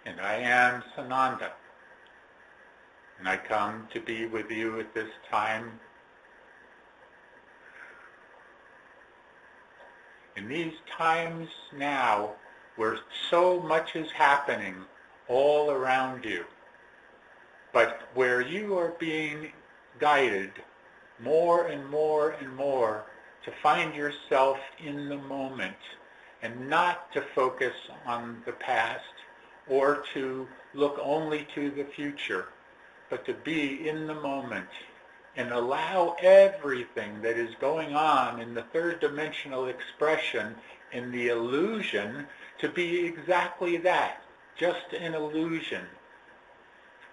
and I am Sananda, and I come to be with you at this time. In these times now, where so much is happening all around you, but where you are being guided more and more and more to find yourself in the moment and not to focus on the past or to look only to the future, but to be in the moment and allow everything that is going on in the third dimensional expression in the illusion to be exactly that, just an illusion.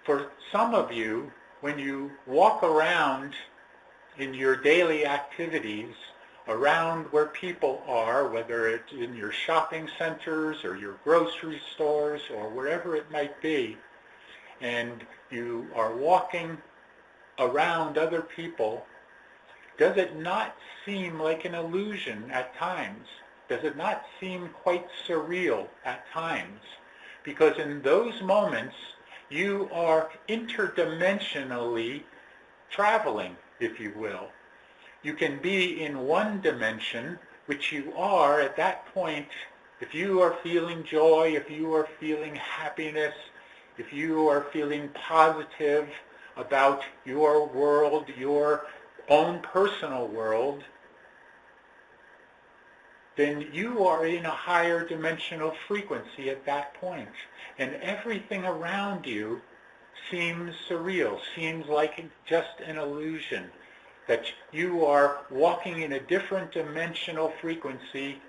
For some of you, when you walk around in your daily activities, around where people are, whether it's in your shopping centers or your grocery stores or wherever it might be, and you are walking around other people, does it not seem like an illusion at times? Does it not seem quite surreal at times? Because in those moments, you are interdimensionally traveling, if you will. You can be in one dimension, which you are at that point. If you are feeling joy, if you are feeling happiness, if you are feeling positive about your world, your own personal world, then you are in a higher dimensional frequency at that point. And everything around you seems surreal, seems like just an illusion, that you are walking in a different dimensional frequency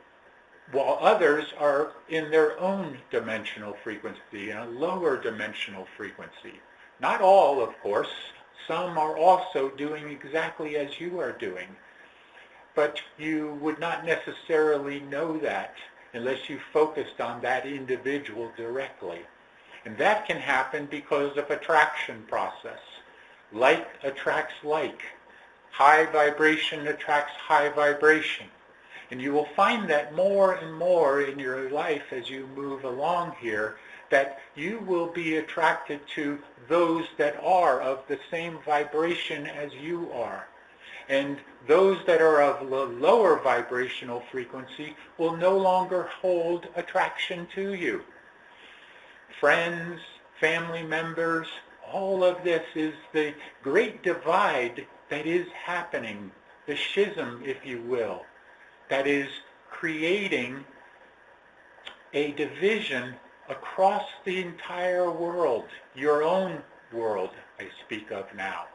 while others are in their own dimensional frequency, in a lower dimensional frequency. Not all, of course. Some are also doing exactly as you are doing. But you would not necessarily know that unless you focused on that individual directly. And that can happen because of attraction process. Like attracts like. High vibration attracts high vibration. And you will find that more and more in your life as you move along here, that you will be attracted to those that are of the same vibration as you are. And those that are of the lower vibrational frequency will no longer hold attraction to you. Friends, family members, all of this is the great divide that is happening, the schism, if you will, that is creating a division across the entire world, your own world I speak of now.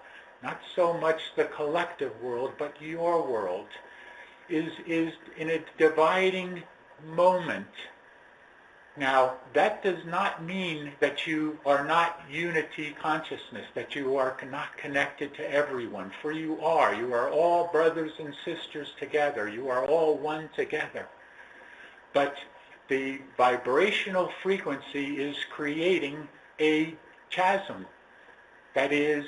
Not so much the collective world, but your world is in a dividing moment. Now, that does not mean that you are not unity consciousness, that you are not connected to everyone, for you are. You are all brothers and sisters together. You are all one together. But the vibrational frequency is creating a chasm that is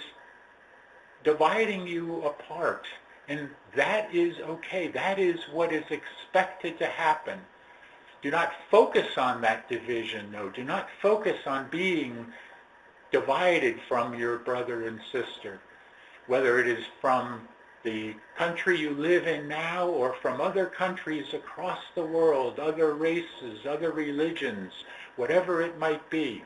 dividing you apart. And that is okay. That is what is expected to happen. Do not focus on that division, though. Do not focus on being divided from your brother and sister, whether it is from the country you live in now or from other countries across the world, other races, other religions, whatever it might be.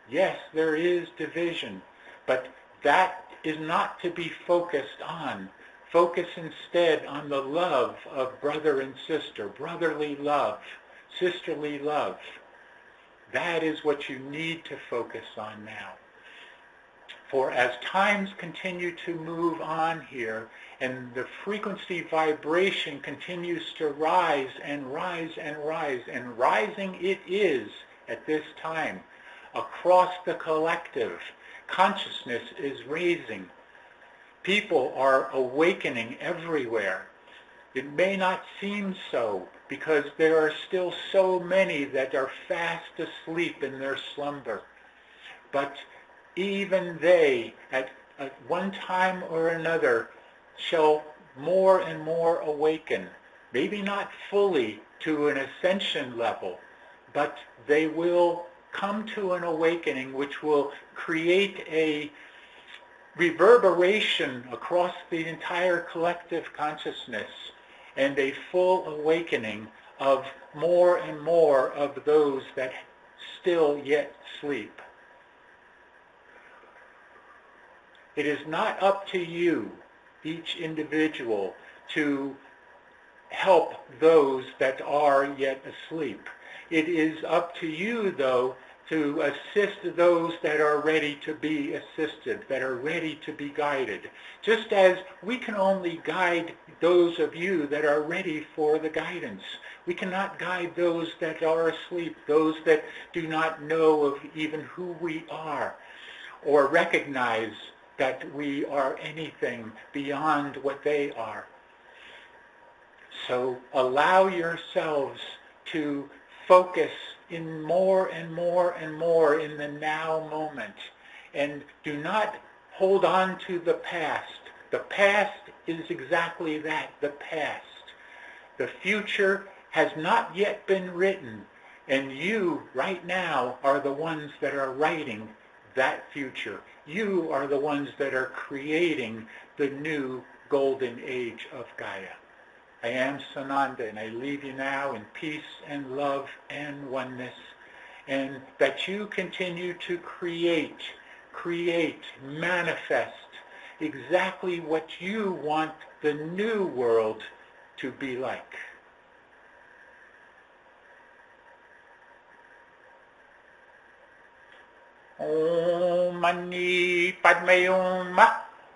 Yes, there is division, but that is not to be focused on. Focus instead on the love of brother and sister, brotherly love, sisterly love. That is what you need to focus on now. For as times continue to move on here, and the frequency vibration continues to rise and rise and rise, and rising it is at this time, across the collective, consciousness is raising. People are awakening everywhere. It may not seem so, because there are still so many that are fast asleep in their slumber. But even they, at one time or another, shall more and more awaken. Maybe not fully to an ascension level, but they will come to an awakening which will create a reverberation across the entire collective consciousness and a full awakening of more and more of those that still yet sleep. It is not up to you, each individual, to help those that are yet asleep. It is up to you, though, to assist those that are ready to be assisted, that are ready to be guided. Just as we can only guide those of you that are ready for the guidance. We cannot guide those that are asleep, those that do not know of even who we are, or recognize that we are anything beyond what they are. So allow yourselves to focus in more and more and more in the now moment, and do not hold on to the past. The past is exactly that, the past. The future has not yet been written, and you right now are the ones that are writing that future. You are the ones that are creating the new golden age of Gaia. I am Sananda, and I leave you now in peace and love and oneness, and that you continue to create, manifest exactly what you want the new world to be like. Om Mani Padme Hum.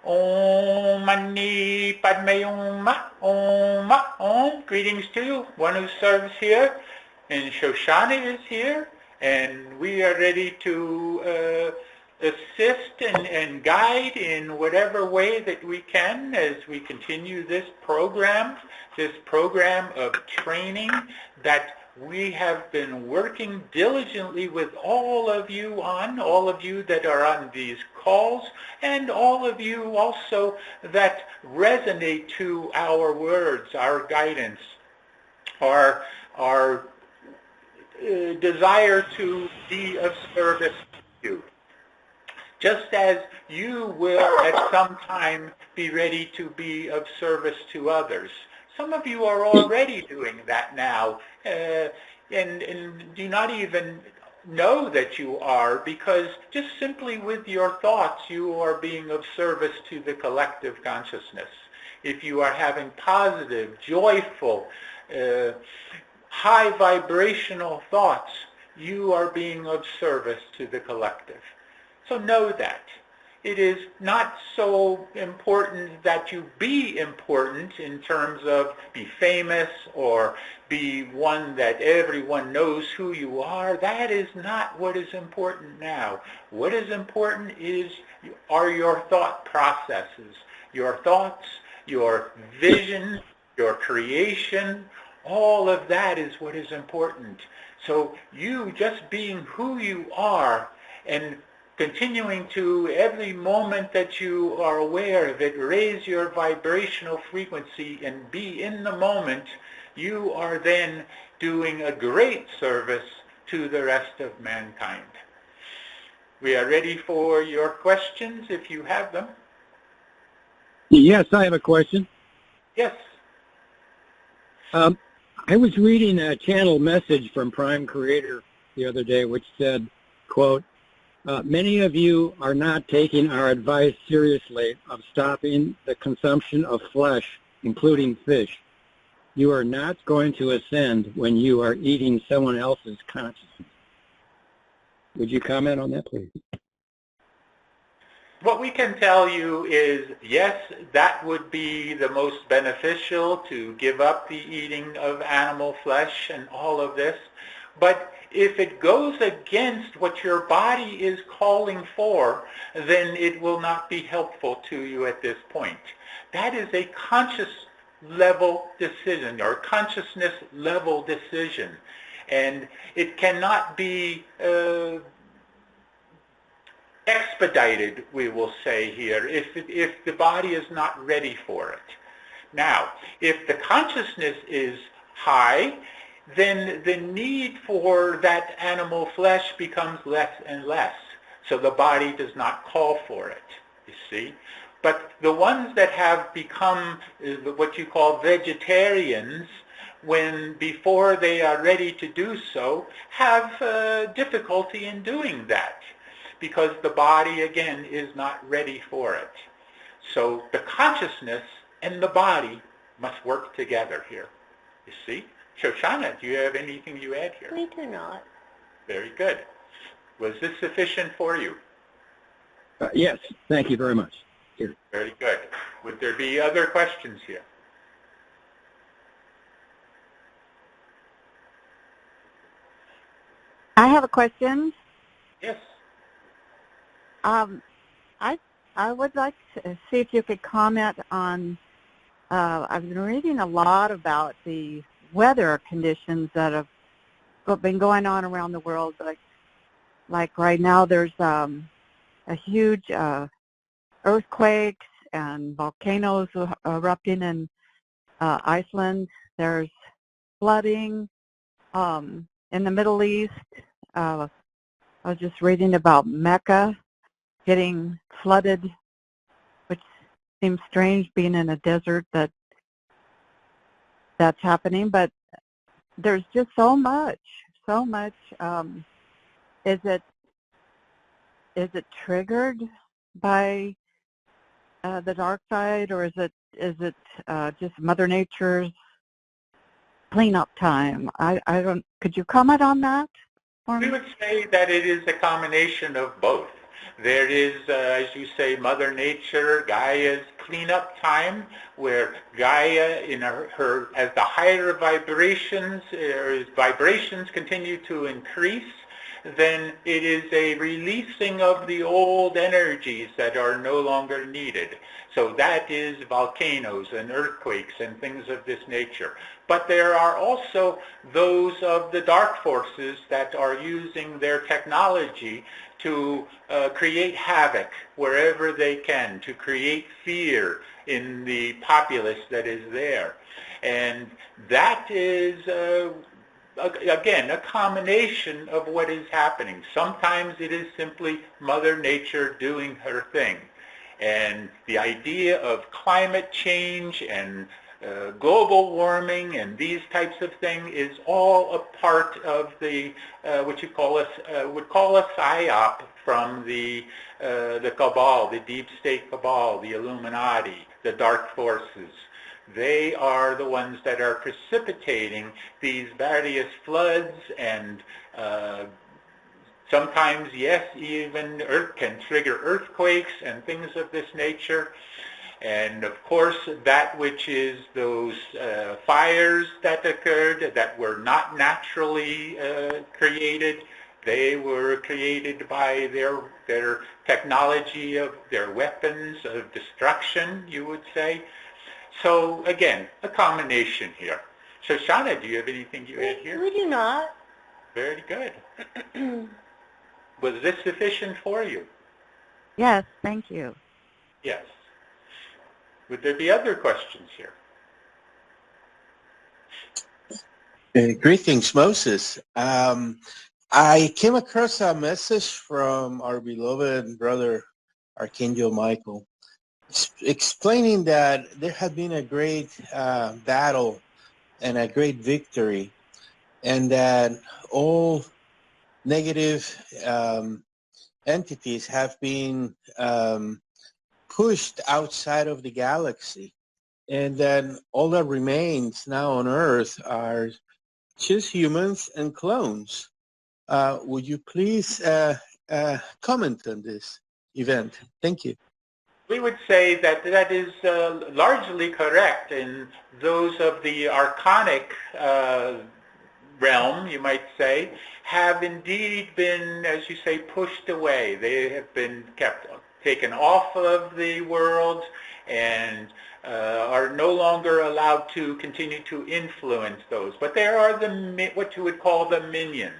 Om Mani Padme Hum. Om. Om. Greetings to you. One who serves here, and Shoshana is here, and we are ready to assist and guide in whatever way that we can as we continue this program of training that we have been working diligently with all of you that are on these calls, and all of you also that resonate to our words, our guidance, our desire to be of service to you. Just as you will at some time be ready to be of service to others. Some of you are already doing that now, and do not even know that you are, because just simply with your thoughts you are being of service to the collective consciousness. If you are having positive, joyful, high vibrational thoughts, you are being of service to the collective. So know that. It is not so important that you be important in terms of be famous or be one that everyone knows who you are. That is not what is important now. What is important are your thought processes, your thoughts, your vision, your creation. All of that is what is important. So you just being who you are and continuing to, every moment that you are aware of it, raise your vibrational frequency and be in the moment, you are then doing a great service to the rest of mankind. We are ready for your questions if you have them. Yes, I have a question. Yes. I was reading a channel message from Prime Creator the other day which said, quote, many of you are not taking our advice seriously of stopping the consumption of flesh, including fish. You are not going to ascend when you are eating someone else's consciousness. Would you comment on that, please? What we can tell you is, yes, that would be the most beneficial, to give up the eating of animal flesh and all of this. But if it goes against what your body is calling for, then it will not be helpful to you at this point. That is a conscious level decision, or consciousness level decision. And it cannot be expedited, we will say here, if the body is not ready for it. Now, if the consciousness is high, then the need for that animal flesh becomes less and less. So the body does not call for it, you see. But the ones that have become what you call vegetarians, when before they are ready to do so, have difficulty in doing that because the body, again, is not ready for it. So the consciousness and the body must work together here, you see. Shoshana, do you have anything you add here? We do not. Very good. Was this sufficient for you? Yes, thank you very much. Here. Very good. Would there be other questions here? I have a question. Yes. I would like to see if you could comment on, I've been reading a lot about the weather conditions that have been going on around the world. Like right now there's a huge earthquakes and volcanoes erupting in Iceland. There's flooding in the Middle East. I was just reading about Mecca getting flooded, which seems strange being in a desert that's happening, but there's just so much. Is it triggered by the dark side, or is it just Mother Nature's cleanup time? I don't. Could you comment on that for me? We would say that it is a combination of both. There is, as you say, Mother Nature, Gaia's cleanup time, where Gaia, in her as the higher vibrations, vibrations continue to increase, then it is a releasing of the old energies that are no longer needed. So that is volcanoes and earthquakes and things of this nature. But there are also those of the dark forces that are using their technology to create havoc wherever they can, to create fear in the populace that is there. And that is again, a combination of what is happening. Sometimes it is simply Mother Nature doing her thing. And the idea of climate change and global warming and these types of things is all a part of the what you call would call a psyop from the cabal, the deep state cabal, the Illuminati, the dark forces. They are the ones that are precipitating these various floods and sometimes, yes, even Earth can trigger earthquakes and things of this nature. And of course, that which is those fires that occurred that were not naturally created, they were created by their technology of their weapons of destruction, you would say. So again, a combination here. Shoshana, do you have anything you add here? We do not. Very good. Was this sufficient for you? Yes, thank you. Yes. Would there be other questions here? Greetings, Moses. I came across a message from our beloved brother, Archangel Michael, explaining that there had been a great battle and a great victory, and that all negative entities have been pushed outside of the galaxy, and then all that remains now on Earth are just humans and clones. Would you please comment on this event? Thank you. We would say that that is largely correct, and those of the archonic realm, you might say, have indeed been, as you say, pushed away. They have been taken off of the world and are no longer allowed to continue to influence those. But there are what you would call the minions,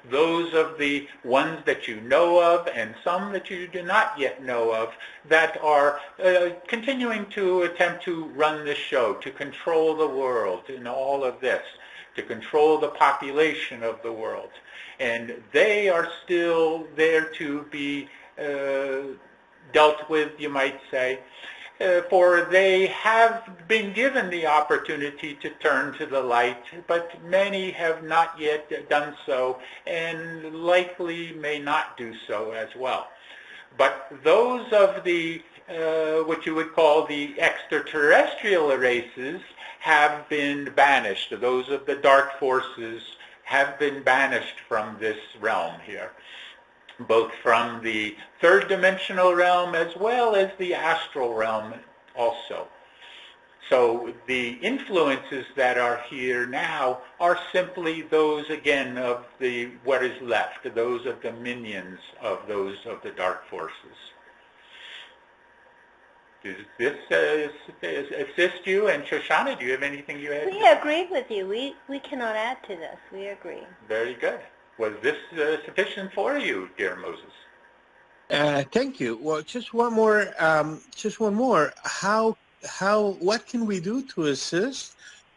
those of the ones that you know of and some that you do not yet know of that are continuing to attempt to run the show, to control the world in all of this. to control the population of the world. And they are still there to be dealt with, you might say, for they have been given the opportunity to turn to the light, but many have not yet done so and likely may not do so as well. But those of the what you would call the extraterrestrial races have been banished. Those of the dark forces have been banished from this realm here, both from the third dimensional realm as well as the astral realm also. So the influences that are here now are simply those, again, of the what is left, those of the minions of those of the dark forces. Does this assist you? And Shoshana, do you have anything you had? We agree with you. We cannot add to this. We agree. Very good. Was this sufficient for you, dear Moses? Thank you. Well, just one more. What can we do to assist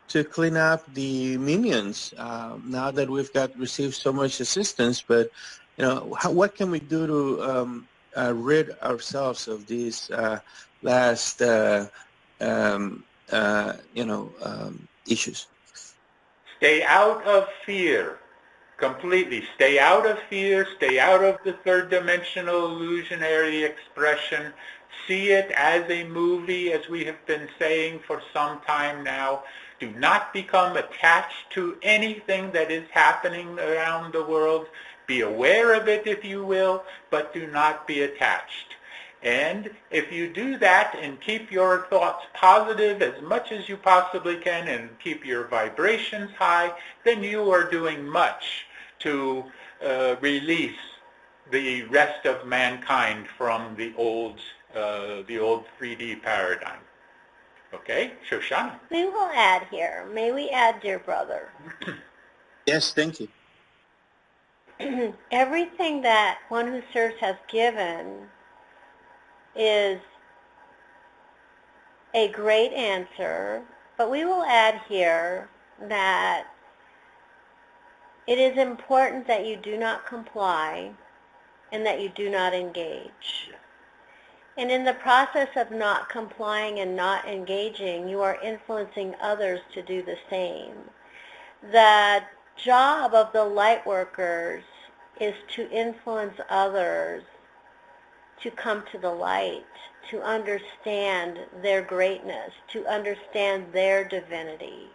to clean up the minions now that we've received so much assistance? But what can we do to rid ourselves of these last issues? Stay out of fear. Completely. Stay out of fear. Stay out of the third dimensional illusionary expression. See it as a movie, as we have been saying for some time now. Do not become attached to anything that is happening around the world. Be aware of it, if you will, but do not be attached. And if you do that and keep your thoughts positive as much as you possibly can and keep your vibrations high, then you are doing much to release the rest of mankind from the old 3D paradigm. Okay, Shoshana. We will add here. May we add, dear brother? Yes, thank you. Everything that One Who Serves has given is a great answer, but we will add here that it is important that you do not comply and that you do not engage. And in the process of not complying and not engaging, you are influencing others to do the same. The job of the light workers is to influence others to come to the light, to understand their greatness, to understand their divinity,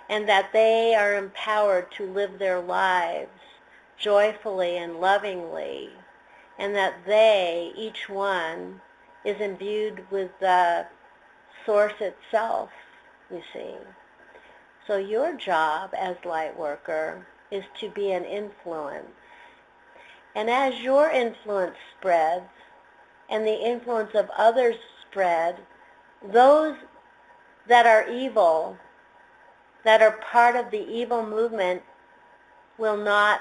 and that they are empowered to live their lives joyfully and lovingly, and that they, each one, is imbued with the source itself, you see. So your job as light worker is to be an influence. And as your influence spreads and the influence of others spread, those that are evil, that are part of the evil movement, will not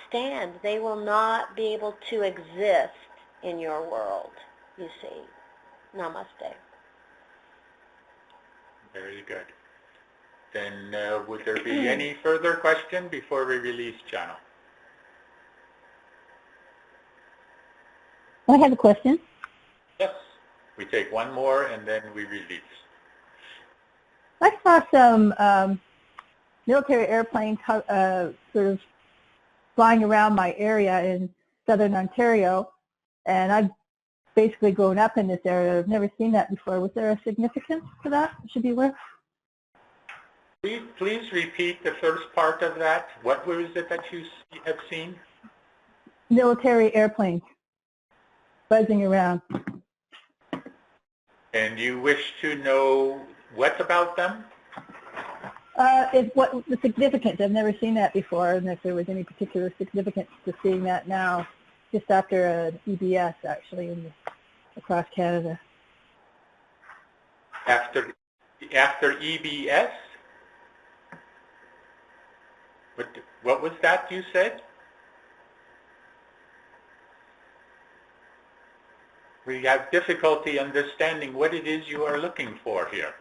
stand. They will not be able to exist in your world, you see. Namaste. Very good. Then would there be any further question before we release Jana? I have a question. Yes. We take one more and then we release. I saw some military airplanes sort of flying around my area in southern Ontario, and I've basically grown up in this area. I've never seen that before. Was there a significance to that I should be aware? Please repeat the first part of that. What was it that you have seen? Military airplanes buzzing around. And you wish to know what about them? What the significance? I've never seen that before, and if there was any particular significance to seeing that now, just after an EBS, actually, across Canada. After EBS? What was that you said? We have difficulty understanding what it is you are looking for here.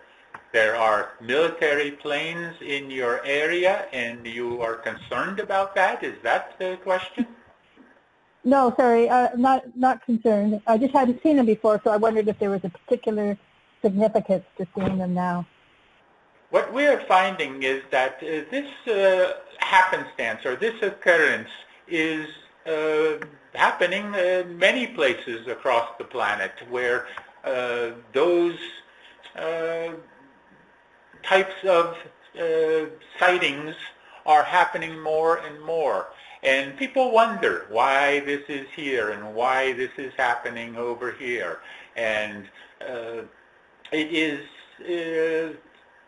There are military planes in your area, and you are concerned about that? Is that the question? No, sorry, not concerned. I just hadn't seen them before, so I wondered if there was a particular significance to seeing them now. What we are finding is that this happenstance or this occurrence is happening in many places across the planet where those types of sightings are happening more and more. And people wonder why this is here and why this is happening over here. And it is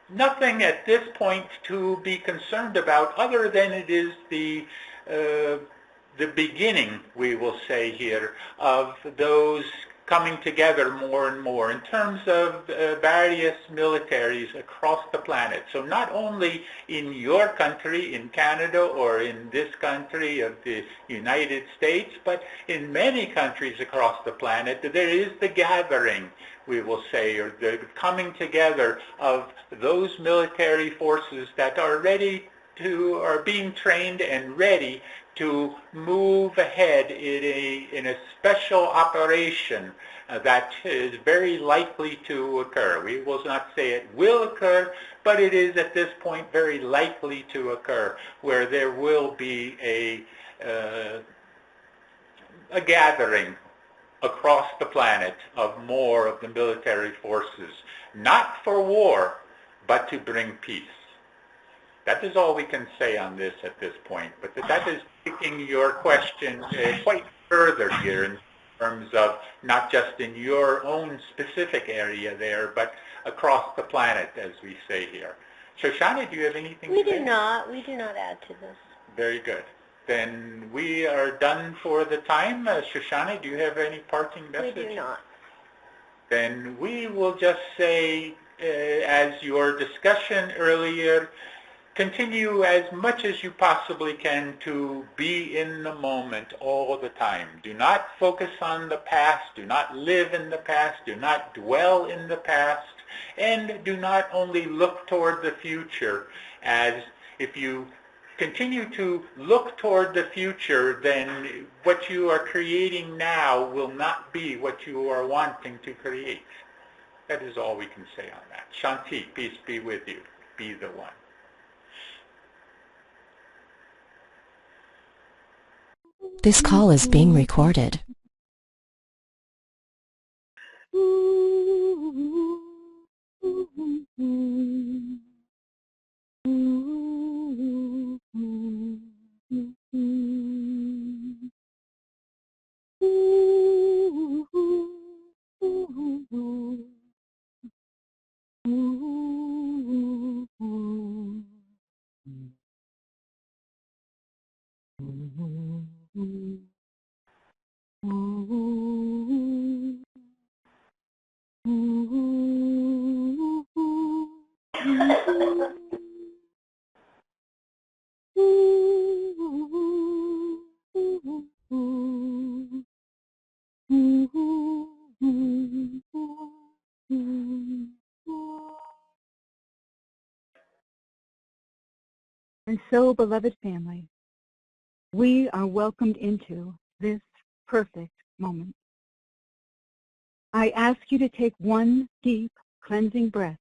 nothing at this point to be concerned about other than it is the beginning, we will say here, of those coming together more and more in terms of various militaries across the planet. So not only in your country, in Canada, or in this country of the United States, but in many countries across the planet, there is the gathering, we will say, or the coming together of those military forces that are are being trained and ready to move ahead in a special operation that is very likely to occur. We will not say it will occur, but it is at this point very likely to occur, where there will be a gathering across the planet of more of the military forces, not for war, but to bring peace. That is all we can say on this at this point, but that is taking your question quite further here in terms of not just in your own specific area there, but across the planet, as we say here. Shoshana, do you have anything to say? We do not add to this. Very good. Then we are done for the time. Shoshana, do you have any parting message? We do not. Then we will just say, as your discussion earlier, continue as much as you possibly can to be in the moment all the time. Do not focus on the past. Do not live in the past. Do not dwell in the past. And do not only look toward the future, as if you continue to look toward the future, then what you are creating now will not be what you are wanting to create. That is all we can say on that. Shanti, peace be with you. Be the one. This call is being recorded. And so, beloved family, we are welcomed into this perfect moment. I ask you to take one deep, cleansing breath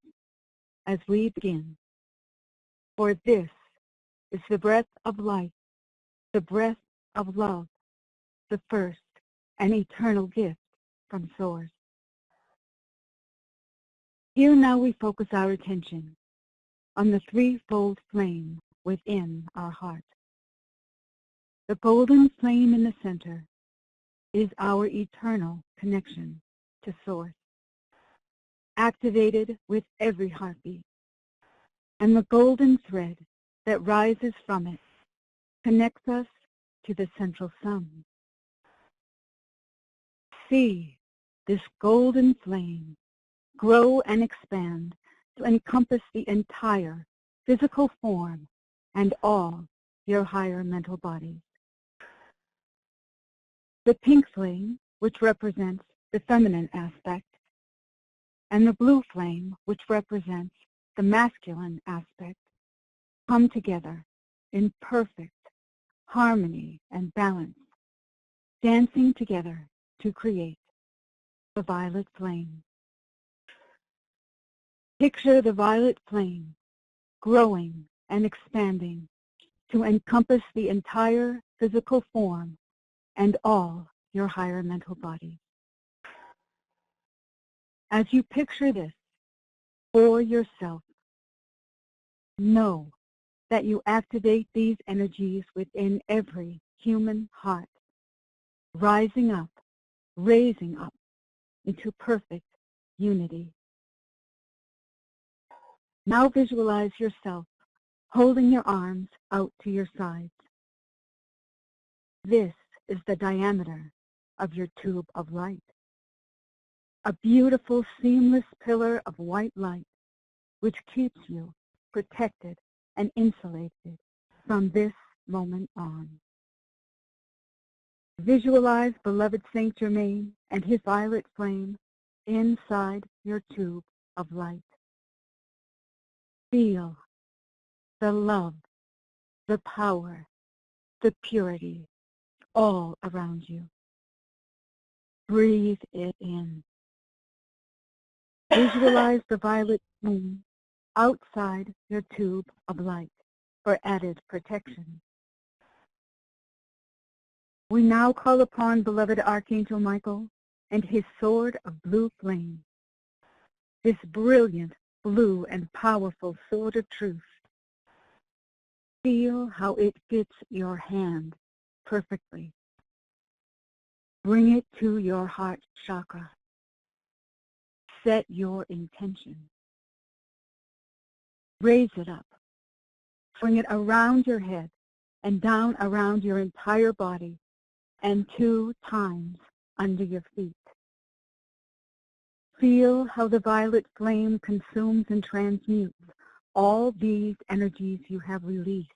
as we begin. For this is the breath of life, the breath of love, the first and eternal gift from Source. Here now we focus our attention on the threefold flame within our heart. The golden flame in the center is our eternal connection to Source, activated with every heartbeat. And the golden thread that rises from it connects us to the central sun. See this golden flame grow and expand to encompass the entire physical form and all your higher mental bodies. The pink flame, which represents the feminine aspect, and the blue flame, which represents the masculine aspect, come together in perfect harmony and balance, dancing together to create the violet flame. Picture the violet flame growing and expanding to encompass the entire physical form and all your higher mental body. As you picture this for yourself, know that you activate these energies within every human heart, rising up, raising up into perfect unity. Now visualize yourself holding your arms out to your sides. This is the diameter of your tube of light. A beautiful, seamless pillar of white light which keeps you protected and insulated from this moment on. Visualize beloved Saint Germain and his violet flame inside your tube of light. Feel the love, the power, the purity all around you. Breathe it in. Visualize the violet flame outside your tube of light for added protection. We now call upon beloved Archangel Michael and his sword of blue flame, this brilliant blue and powerful sword of truth. Feel how it fits your hand perfectly. Bring it to your heart chakra. Set your intention. Raise it up. Bring it around your head and down around your entire body and 2 times under your feet. Feel how the violet flame consumes and transmutes all these energies you have released.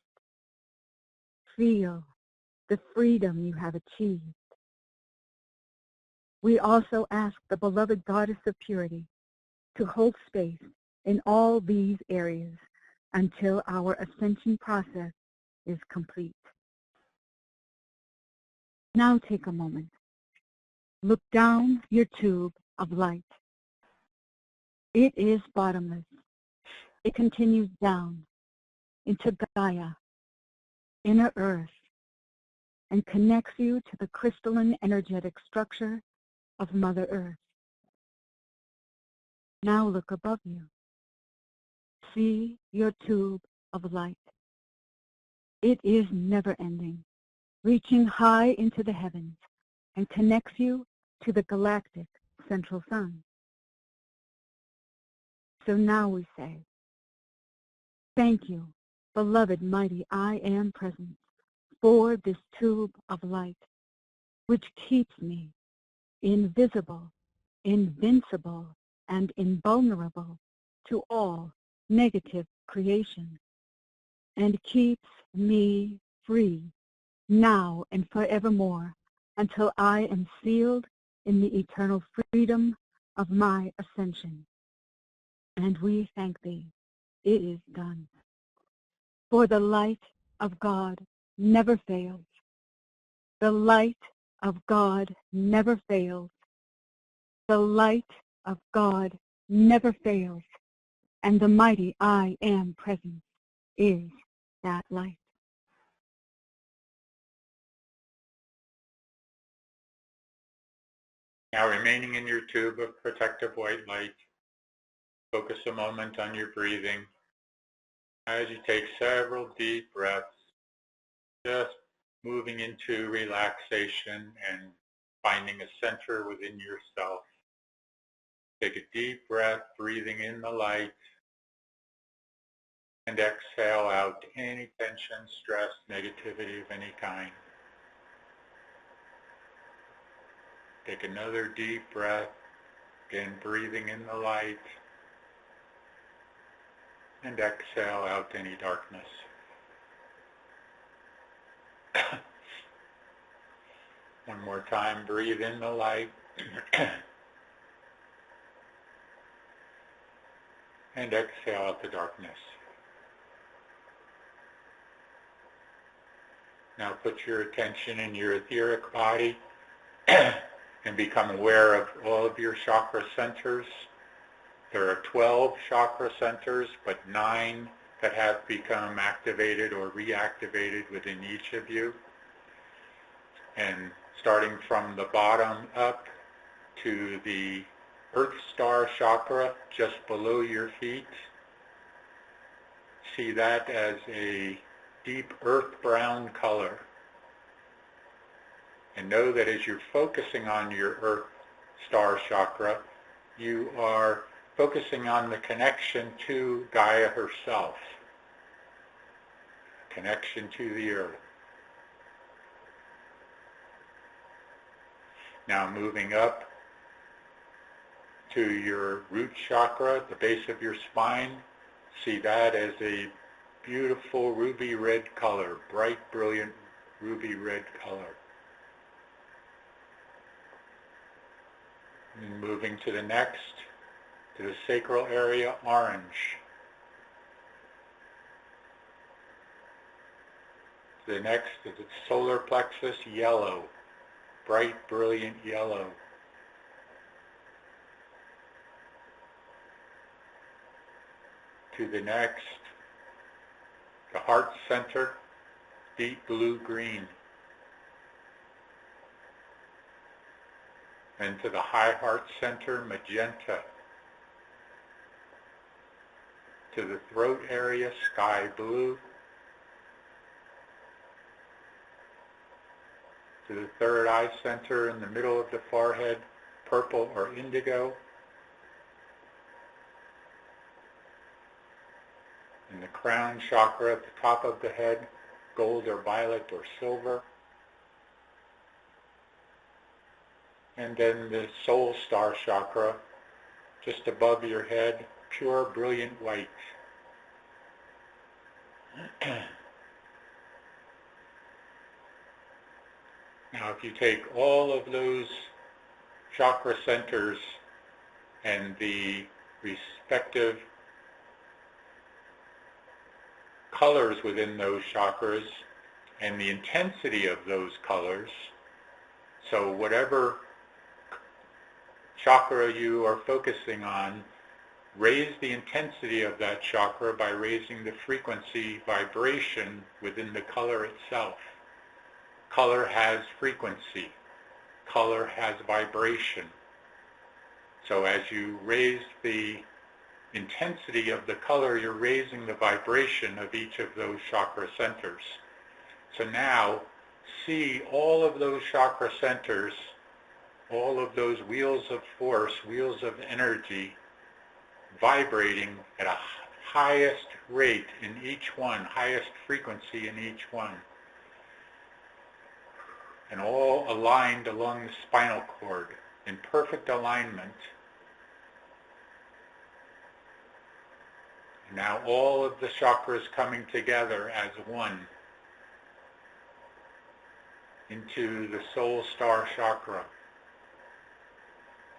Feel the freedom you have achieved. We also ask the beloved Goddess of Purity to hold space in all these areas until our ascension process is complete. Now take a moment. Look down your tube of light. It is bottomless. It continues down into Gaia, inner earth, and connects you to the crystalline energetic structure of Mother Earth. Now look above you. See your tube of light. It is never-ending, reaching high into the heavens and connects you to the galactic central sun. So now we say, thank you, beloved mighty I Am Presence, for this tube of light, which keeps me invisible, invincible, and invulnerable to all negative creation, and keeps me free now and forevermore until I am sealed in the eternal freedom of my ascension. And we thank thee. It is done. For the light of God never fails. The light of God never fails. The light of God never fails. And the mighty I Am Presence is that light. Now, remaining in your tube of protective white light, focus a moment on your breathing as you take several deep breaths, just moving into relaxation and finding a center within yourself. Take a deep breath, breathing in the light, and exhale out any tension, stress, negativity of any kind. Take another deep breath, again breathing in the light, and exhale out any darkness. One more time, breathe in the light, and exhale out the darkness. Now put your attention in your etheric body and become aware of all of your chakra centers. There are 12 chakra centers, but 9 that have become activated or reactivated within each of you. And starting from the bottom up to the Earth Star chakra just below your feet, see that as a deep earth brown color. And know that as you're focusing on your Earth Star chakra, you are focusing on the connection to Gaia herself, connection to the Earth. Now moving up to your root chakra, the base of your spine, see that as a beautiful ruby red color, bright, brilliant ruby red color. And moving to the next, to the sacral area, orange. To the next, to the solar plexus, yellow, bright, brilliant yellow. To the next, the heart center, deep blue-green. And to the high heart center, magenta. To the throat area, sky blue. To the third eye center in the middle of the forehead, purple or indigo. And the crown chakra at the top of the head, gold or violet or silver. And then the soul star chakra, just above your head, pure brilliant white. Now if you take all of those chakra centers and the respective colors within those chakras and the intensity of those colors, so whatever chakra you are focusing on, raise the intensity of that chakra by raising the frequency vibration within the color itself. Color has frequency. Color has vibration. So as you raise the intensity of the color, you're raising the vibration of each of those chakra centers. So now see all of those chakra centers, all of those wheels of force, wheels of energy, vibrating at a highest rate in each one, highest frequency in each one, and all aligned along the spinal cord in perfect alignment. And now all of the chakras coming together as one into the soul star chakra.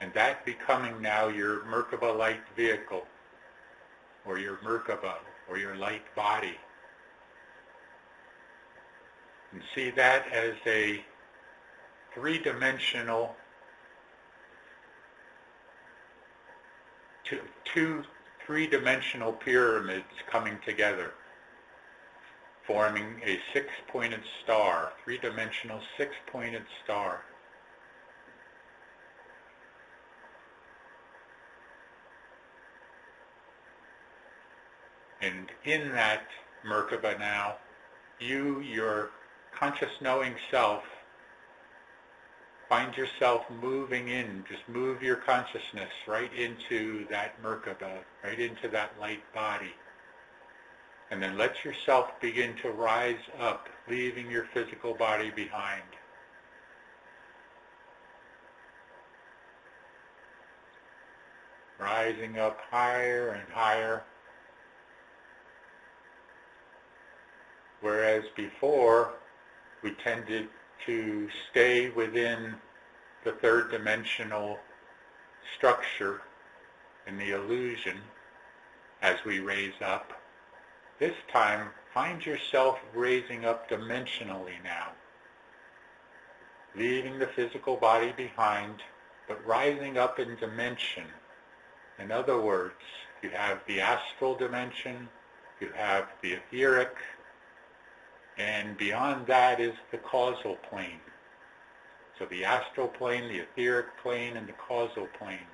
And that becoming now your Merkaba light vehicle, or your Merkaba, or your light body. And see that as a three-dimensional, two three-dimensional pyramids coming together, forming a six-pointed star, three-dimensional six-pointed star. And in that Merkaba now, you, your conscious knowing self, find yourself moving in, just move your consciousness right into that Merkaba, right into that light body. And then let yourself begin to rise up, leaving your physical body behind. Rising up higher and higher. Whereas before, we tended to stay within the third dimensional structure and the illusion. as we raise up. This time, find yourself raising up dimensionally now, leaving the physical body behind, but rising up in dimension. In other words, you have the astral dimension, you have the etheric, and beyond that is the causal plane. So the astral plane, the etheric plane, and the causal plane.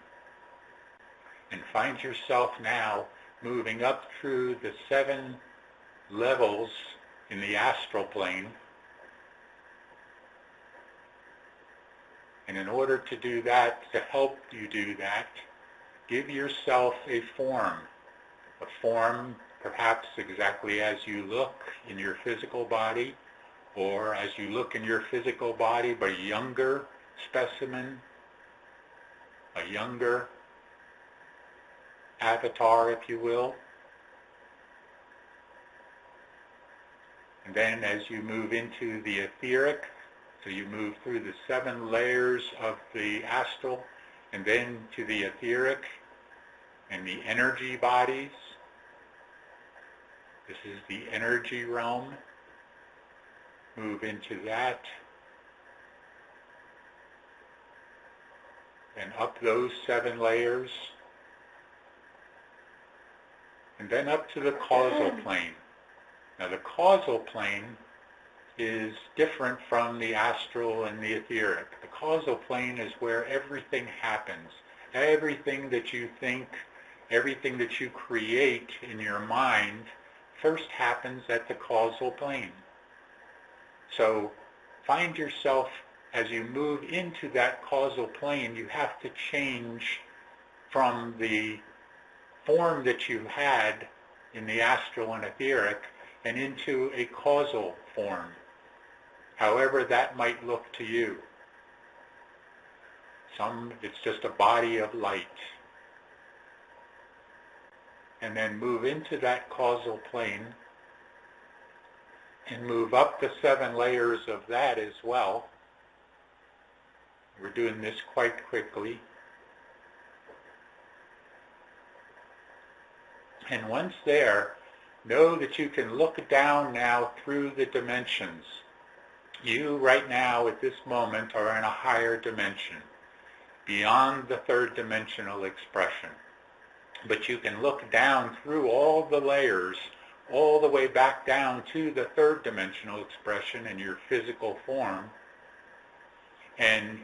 And find yourself now moving up through the 7 levels in the astral plane. And in order to do that, to help you do that, give yourself a form perhaps exactly as you look in your physical body, or as you look in your physical body, but a younger specimen, a younger avatar, if you will. And then as you move into the etheric, so you move through the 7 layers of the astral, and then to the etheric and the energy bodies. This is the energy realm. Move into that. And up those 7 layers. And then up to the causal plane. Now the causal plane is different from the astral and the etheric. The causal plane is where everything happens. Everything that you think, everything that you create in your mind first happens at the causal plane. So find yourself, as you move into that causal plane, you have to change from the form that you had in the astral and etheric and into a causal form, however that might look to you. It's just a body of light. And then move into that causal plane and move up the 7 layers of that as well. We're doing this quite quickly. And once there, know that you can look down now through the dimensions. You right now at this moment are in a higher dimension, beyond the 3rd dimensional expression. But you can look down through all the layers, all the way back down to the 3rd dimensional expression in your physical form. And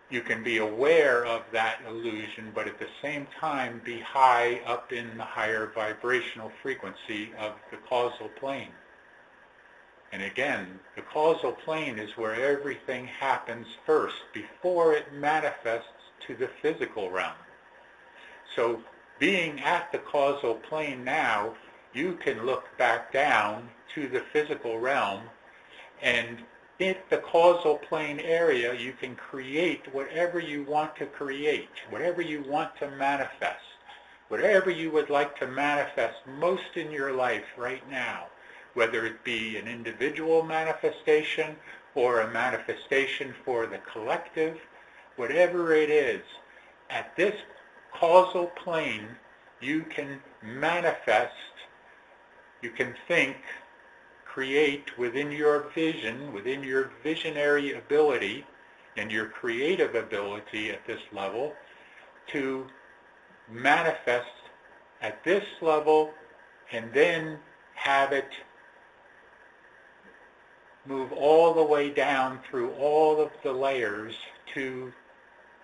you can be aware of that illusion, but at the same time be high up in the higher vibrational frequency of the causal plane. And again, the causal plane is where everything happens first, before it manifests to the physical realm. So being at the causal plane now, you can look back down to the physical realm, and in the causal plane area, you can create whatever you want to create, whatever you want to manifest, whatever you would like to manifest most in your life right now, whether it be an individual manifestation or a manifestation for the collective, whatever it is. At this causal plane, you can manifest, you can think, create within your vision, within your visionary ability and your creative ability at this level, to manifest at this level and then have it move all the way down through all of the layers to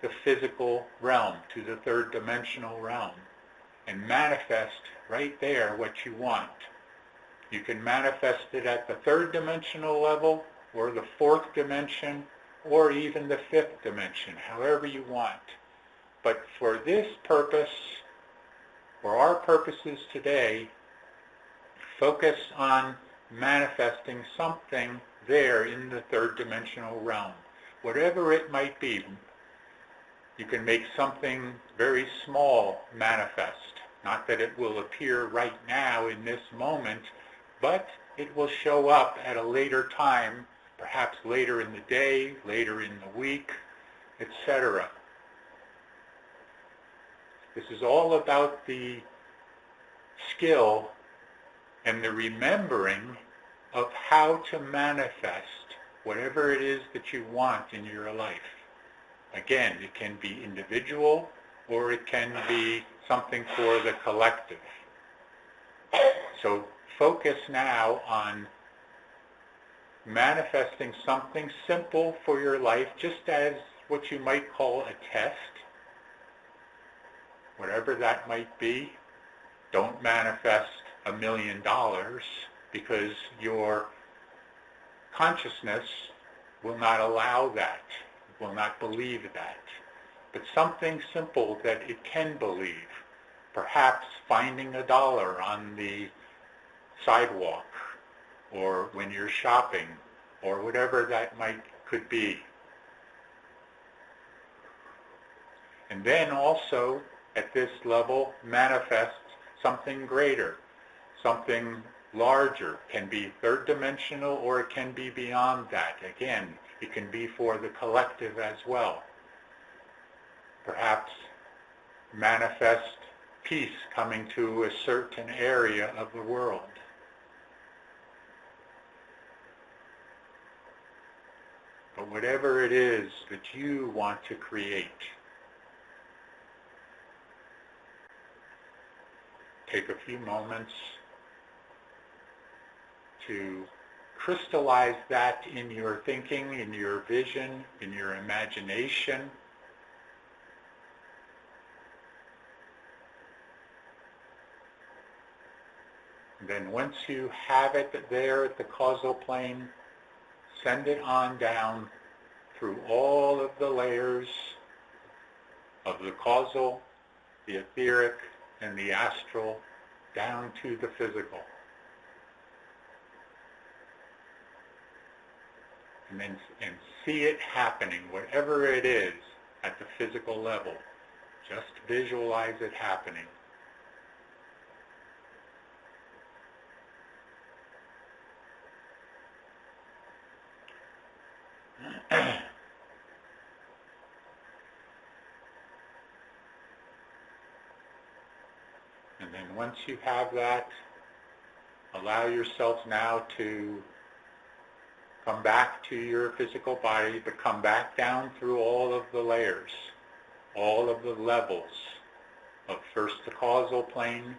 the physical realm, to the 3rd dimensional realm, and manifest right there what you want. You can manifest it at the 3rd dimensional level, or the 4th dimension, or even the 5th dimension, however you want. But for this purpose, for our purposes today, focus on manifesting something there in the 3rd dimensional realm, whatever it might be. You can make something very small manifest. Not that it will appear right now in this moment, but it will show up at a later time, perhaps later in the day, later in the week, etc. This is all about the skill and the remembering of how to manifest whatever it is that you want in your life. Again, it can be individual or it can be something for the collective. So focus now on manifesting something simple for your life, just as what you might call a test. Whatever that might be, don't manifest $1 million because your consciousness will not allow that, will not believe that. But something simple that it can believe, perhaps finding $1 on the sidewalk or when you're shopping or whatever that could be. And then also at this level manifest something greater, something larger. Can be third dimensional or it can be beyond that. Again, it can be for the collective as well. Perhaps manifest peace coming to a certain area of the world. But whatever it is that you want to create, take a few moments to crystallize that in your thinking, in your vision, in your imagination. And then once you have it there at the causal plane, send it on down through all of the layers of the causal, the etheric, and the astral, down to the physical. And see it happening, whatever it is, at the physical level. Just visualize it happening. And then once you have that, allow yourself now to come back to your physical body, but come back down through all of the layers, all of the levels of first the causal plane,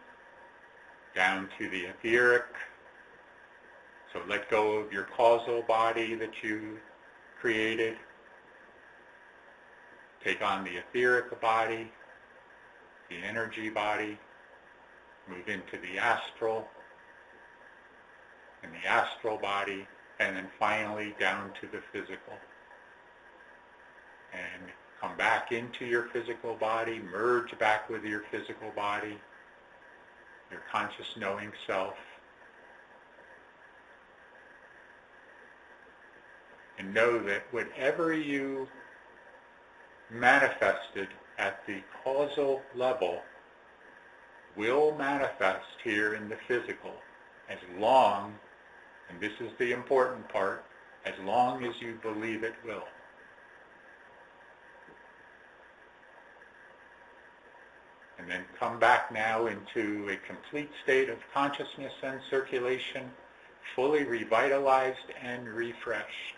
down to the etheric. So let go of your causal body that you created. Take on the etheric body, the energy body, move into the astral, and the astral body, and then finally down to the physical. And come back into your physical body, merge back with your physical body, your conscious knowing self. And know that whatever you manifested at the causal level will manifest here in the physical, as long, and this is the important part, as long as you believe it will. And then come back now into a complete state of consciousness and circulation, fully revitalized and refreshed.